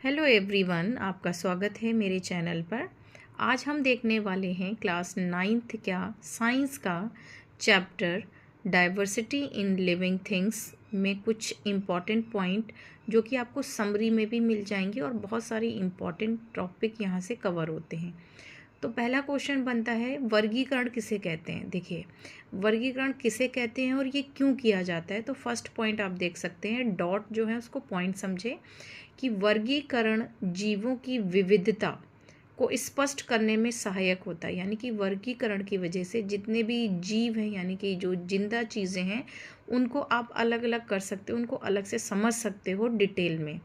Hello everyone, आपका स्वागत है मेरे चैनल पर। आज हम देखने वाले हैं क्लास 9th क्या साइंस का chapter diversity in living things में कुछ इम्पॉर्टेंट पॉइंट जो कि आपको समरी में भी मिल जाएंगे और बहुत सारी इम्पॉर्टेंट टॉपिक यहाँ से कवर होते हैं। तो पहला क्वेश्चन बनता है, वर्गीकरण किसे कहते हैं। देखिए, वर्गीकरण किसे कहते हैं और ये क्यों किया जाता है। तो फर्स्ट पॉइंट आप देख सकते हैं, डॉट जो है उसको पॉइंट समझे कि वर्गीकरण जीवों की विविधता को स्पष्ट करने में सहायक होता है। यानी कि वर्गीकरण की वजह से जितने भी जीव हैं, यानी कि जो जिंदा चीज़ें हैं, उनको आप अलग अलग कर सकते हो, उनको अलग से समझ सकते हो डिटेल में।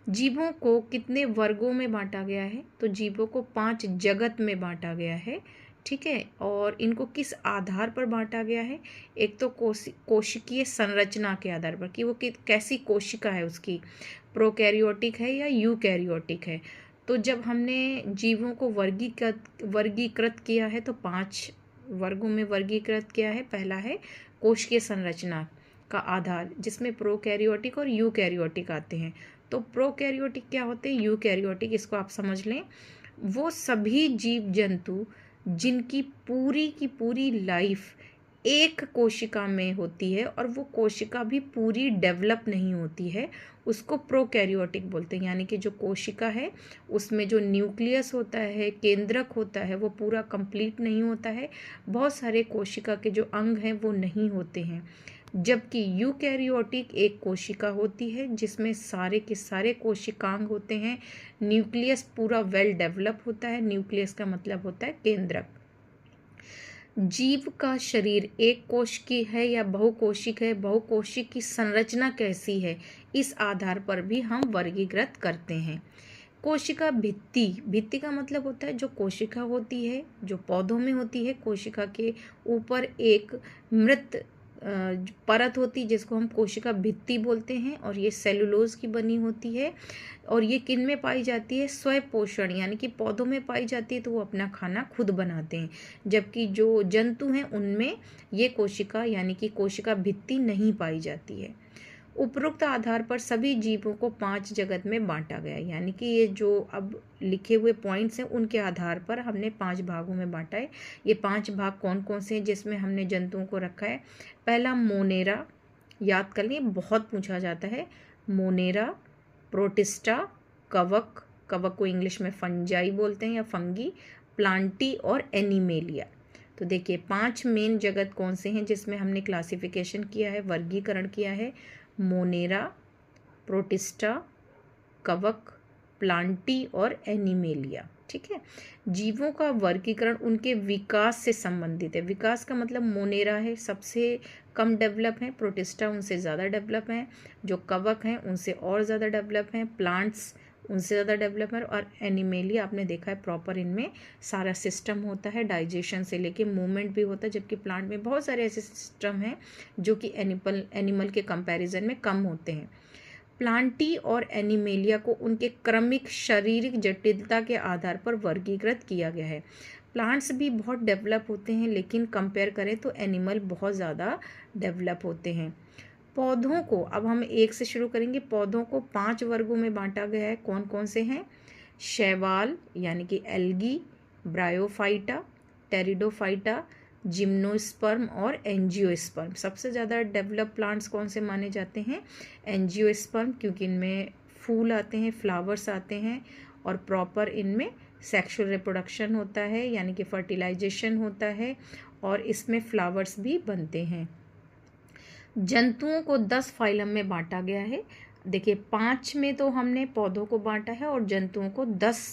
जीवों को कितने वर्गों में बांटा गया है। तो जीवों को 5 जगत में बांटा गया है, ठीक है। और इनको किस आधार पर बांटा गया है। एक तो कोशिकीय संरचना के आधार पर कि वो कैसी कोशिका है उसकी, प्रोकैरियोटिक है या यूकैरियोटिक है। तो जब हमने जीवों को वर्गीकृत किया है तो 5 वर्गों में वर्गीकृत किया है। पहला है कोशिकीय संरचना का आधार, जिसमें प्रोकैरियोटिक और यूकैरियोटिक आते हैं। तो प्रोकैरियोटिक क्या होते हैं, यूकैरियोटिक, इसको आप समझ लें। वो सभी जीव जंतु जिनकी पूरी की पूरी लाइफ एक कोशिका में होती है और वो कोशिका भी पूरी डेवलप नहीं होती है, उसको प्रोकैरियोटिक बोलते हैं। यानी कि जो कोशिका है उसमें जो न्यूक्लियस होता है, केंद्रक होता है, वो पूरा कंप्लीट नहीं होता है। बहुत सारे कोशिका के जो अंग हैं वो नहीं होते हैं। जबकि यूकैरियोटिक एक कोशिका होती है जिसमें सारे के सारे कोशिकांग होते हैं। न्यूक्लियस पूरा वेल डेवलप होता है। न्यूक्लियस का मतलब होता है केंद्रक। जीव का शरीर एक कोश की है या बहुकोशिक है, बहुकोशिक की संरचना कैसी है, इस आधार पर भी हम वर्गीकृत करते हैं। कोशिका भित्ति, भित्ति का मतलब होता है जो कोशिका होती है, जो पौधों में होती है, कोशिका के ऊपर एक मृत परत होती है जिसको हम कोशिका भित्ति बोलते हैं, और ये सेलुलोज की बनी होती है। और ये किन में पाई जाती है, स्वपोषण, यानी कि पौधों में पाई जाती है तो वो अपना खाना खुद बनाते हैं। जबकि जो जंतु हैं उनमें ये कोशिका यानी कि कोशिका भित्ति नहीं पाई जाती है। उपरोक्त आधार पर सभी जीवों को 5 जगत में बांटा गया। यानी कि ये जो अब लिखे हुए पॉइंट्स हैं उनके आधार पर हमने 5 भागों में बांटा है। ये 5 भाग कौन कौन से हैं जिसमें हमने जंतुओं को रखा है। पहला मोनेरा, याद कर लिए, बहुत पूछा जाता है। मोनेरा, प्रोटिस्टा, कवक, कवक को इंग्लिश में फंजाई बोलते हैं या फंगी, प्लांटी और एनिमेलिया। तो देखिए 5 मेन जगत कौन से हैं जिसमें हमने क्लासिफिकेशन किया है, वर्गीकरण किया है। मोनेरा, प्रोटिस्टा, कवक, प्लांटी और एनिमेलिया, ठीक है। जीवों का वर्गीकरण उनके विकास से संबंधित है। विकास का मतलब मोनेरा है सबसे कम डेवलप है, प्रोटिस्टा उनसे ज़्यादा डेवलप है, जो कवक हैं उनसे और ज़्यादा डेवलप हैं, प्लांट्स उनसे ज़्यादा डेवलप है, और एनिमेलिया आपने देखा है प्रॉपर इनमें सारा सिस्टम होता है, डाइजेशन से लेके मूवमेंट भी होता है। जबकि प्लांट में बहुत सारे ऐसे सिस्टम हैं जो कि एनिमल के कंपैरिजन में कम होते हैं। प्लांटी और एनिमेलिया को उनके क्रमिक शारीरिक जटिलता के आधार पर वर्गीकृत किया गया है। प्लांट्स भी बहुत डेवलप होते हैं लेकिन कंपेयर करें तो एनिमल बहुत ज़्यादा डेवलप होते हैं। पौधों को अब हम एक से शुरू करेंगे। पौधों को 5 वर्गों में बांटा गया है। कौन कौन से हैं, शैवाल यानी कि एल्गी, ब्रायोफाइटा, टेरिडोफाइटा, जिम्नोस्पर्म और एंजियोस्पर्म। सबसे ज़्यादा डेवलप प्लांट्स कौन से माने जाते हैं, एंजियोस्पर्म, क्योंकि इनमें फूल आते हैं, फ्लावर्स आते हैं, और प्रॉपर इनमें सेक्सुअल रिप्रोडक्शन होता है यानी कि फर्टिलाइजेशन होता है, और इसमें फ्लावर्स भी बनते हैं। जंतुओं को 10 फाइलम में बांटा गया है। देखिए 5 में तो हमने पौधों को बांटा है और जंतुओं को 10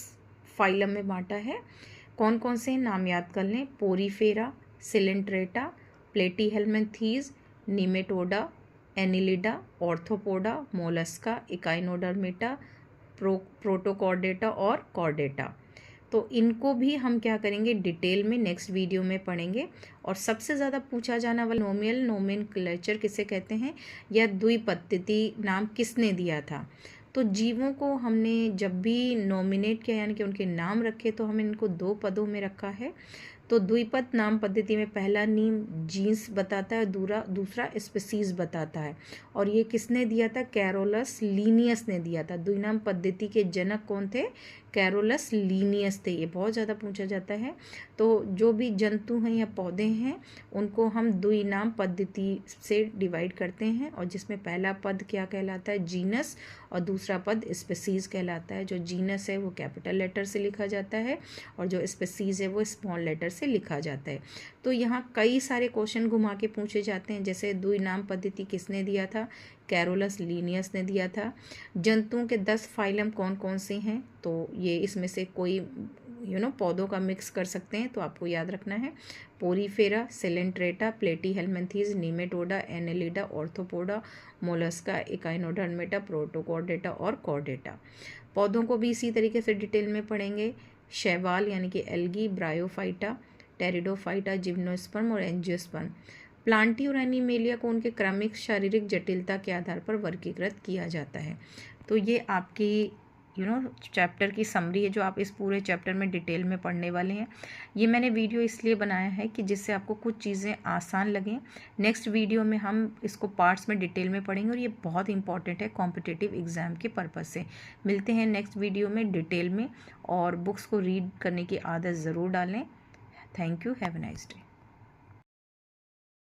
फाइलम में बांटा है। कौन कौन से नाम याद कर लें, Porifera, Coelenterata, Platyhelminthes, Nematoda, Annelida, arthropoda, Mollusca, Echinodermata, Protochordata और कॉर्डेटा। तो इनको भी हम क्या करेंगे, डिटेल में नेक्स्ट वीडियो में पढ़ेंगे। और सबसे ज़्यादा पूछा जाने वाला नोमियल नोमेनक्लेचर किसे कहते हैं, या द्विपद्धति नाम किसने दिया था। तो जीवों को हमने जब भी नॉमिनेट किया यानी कि उनके नाम रखे तो हमने इनको 2 पदों में रखा है। तो द्विपद नाम पद्धति में पहला नीम जीन्स बताता है, दूसरा स्पीसीज बताता है। और ये किसने दिया था? कैरोलस लीनियस ने दिया था। द्विनाम पद्धति के जनक कौन थे? कैरोलस लीनियस थे। ये बहुत ज़्यादा पूछा जाता है। तो जो भी जंतु हैं या पौधे हैं उनको हम द्विनाम पद्धति से डिवाइड करते हैं, और जिसमें पहला पद क्या कहलाता है? जीनस, और दूसरा पद स्पीसीज कहलाता है। जो जीनस है वो कैपिटल लेटर से लिखा जाता है और जो स्पीसीज है वो स्मॉल लेटर से लिखा जाता है। तो यहाँ कई सारे क्वेश्चन घुमा के पूछे जाते हैं। जैसे द्विनाम पद्धति किसने दिया था? कैरोलस लीनियस ने दिया था। जंतुओं के 10 फाइलम कौन कौन से हैं? तो ये इसमें से कोई पौधों का मिक्स कर सकते हैं, तो आपको याद रखना है Porifera, Coelenterata, Platyhelminthes, Nematoda, Annelida, Arthropoda, Mollusca, Echinodermata, Protochordata और कॉर्डेटा। पौधों को भी इसी तरीके से डिटेल में पढ़ेंगे। शैवाल यानी कि एल्गी, ब्रायोफाइटा, टेरिडोफाइटा, जिम्नोस्पर्म और एंजियोस्पर्म। प्लांटी और एनिमेलिया को उनके क्रमिक शारीरिक जटिलता के आधार पर वर्गीकृत किया जाता है। तो ये आपकी चैप्टर की समरी है जो आप इस पूरे चैप्टर में डिटेल में पढ़ने वाले हैं। ये मैंने वीडियो इसलिए बनाया है कि जिससे आपको कुछ चीज़ें आसान लगें। नेक्स्ट वीडियो में हम इसको पार्ट्स में डिटेल में पढ़ेंगे और ये बहुत इंपॉर्टेंट है कॉम्पिटिटिव एग्ज़ाम के पर्पज़ से। मिलते हैं नेक्स्ट वीडियो में डिटेल में, और बुक्स को रीड करने की आदत ज़रूर डालें। Thank you, have a nice day.